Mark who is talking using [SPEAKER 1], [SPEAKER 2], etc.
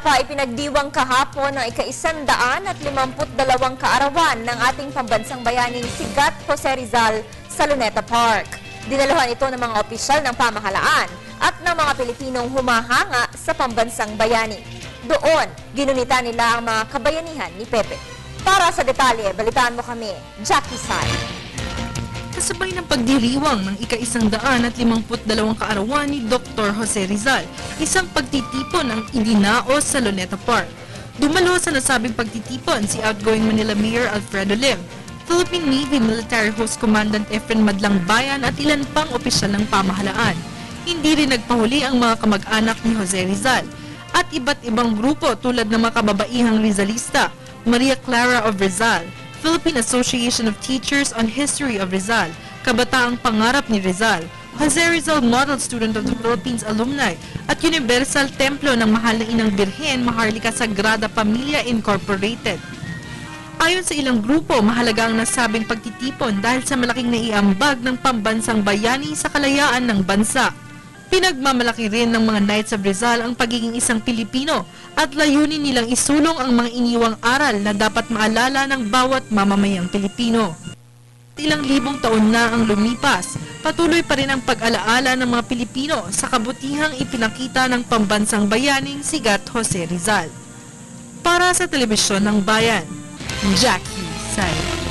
[SPEAKER 1] pa ipinagdiwang kahapon ng ika-152 kaarawan ng ating pambansang bayaning Sigat Jose Rizal sa Luneta Park. Dinaluhan ito ng mga opisyal ng pamahalaan at ng mga Pilipinong humahanga sa pambansang bayani. Doon, ginunita nila ang mga kabayanihan ni Pepe. Para sa detalye, balitaan mo kami, Jackie Sai.
[SPEAKER 2] Kasabay ng pagdiriwang ng ika-152 kaarawan ni Dr. Jose Rizal, isang pagtitipon ang idinaos sa Luneta Park. Dumalo sa nasabing pagtitipon si outgoing Manila Mayor Alfredo Lim, Philippine Navy Military Host Commandant Efren Madlang Bayan at ilan pang opisyal ng pamahalaan. Hindi rin nagpahuli ang mga kamag-anak ni Jose Rizal at iba't ibang grupo tulad ng mga kababaihang Rizalista, Maria Clara of Rizal, Philippine Association of Teachers on History of Rizal, Kabataang Pangarap ni Rizal, Jose Rizal Model Student of the Philippines Alumni, at Universal Templo ng Mahal na Inang Birhen Maharlika Sagrada Familia Incorporated. Ayon sa ilang grupo, mahalaga ang nasabing pagtitipon dahil sa malaking naiambag ng pambansang bayani sa kalayaan ng bansa. Pinagmamalaki rin ng mga Knights of Rizal ang pagiging isang Pilipino at layunin nilang isulong ang mga iniwang aral na dapat maalala ng bawat mamamayang Pilipino. Ilang libong taon na ang lumipas, patuloy pa rin ang pag-alaala ng mga Pilipino sa kabutihang ipinakita ng pambansang bayaning Sigat Jose Rizal. Para sa Telebisyon ng Bayan, Jackie Sai.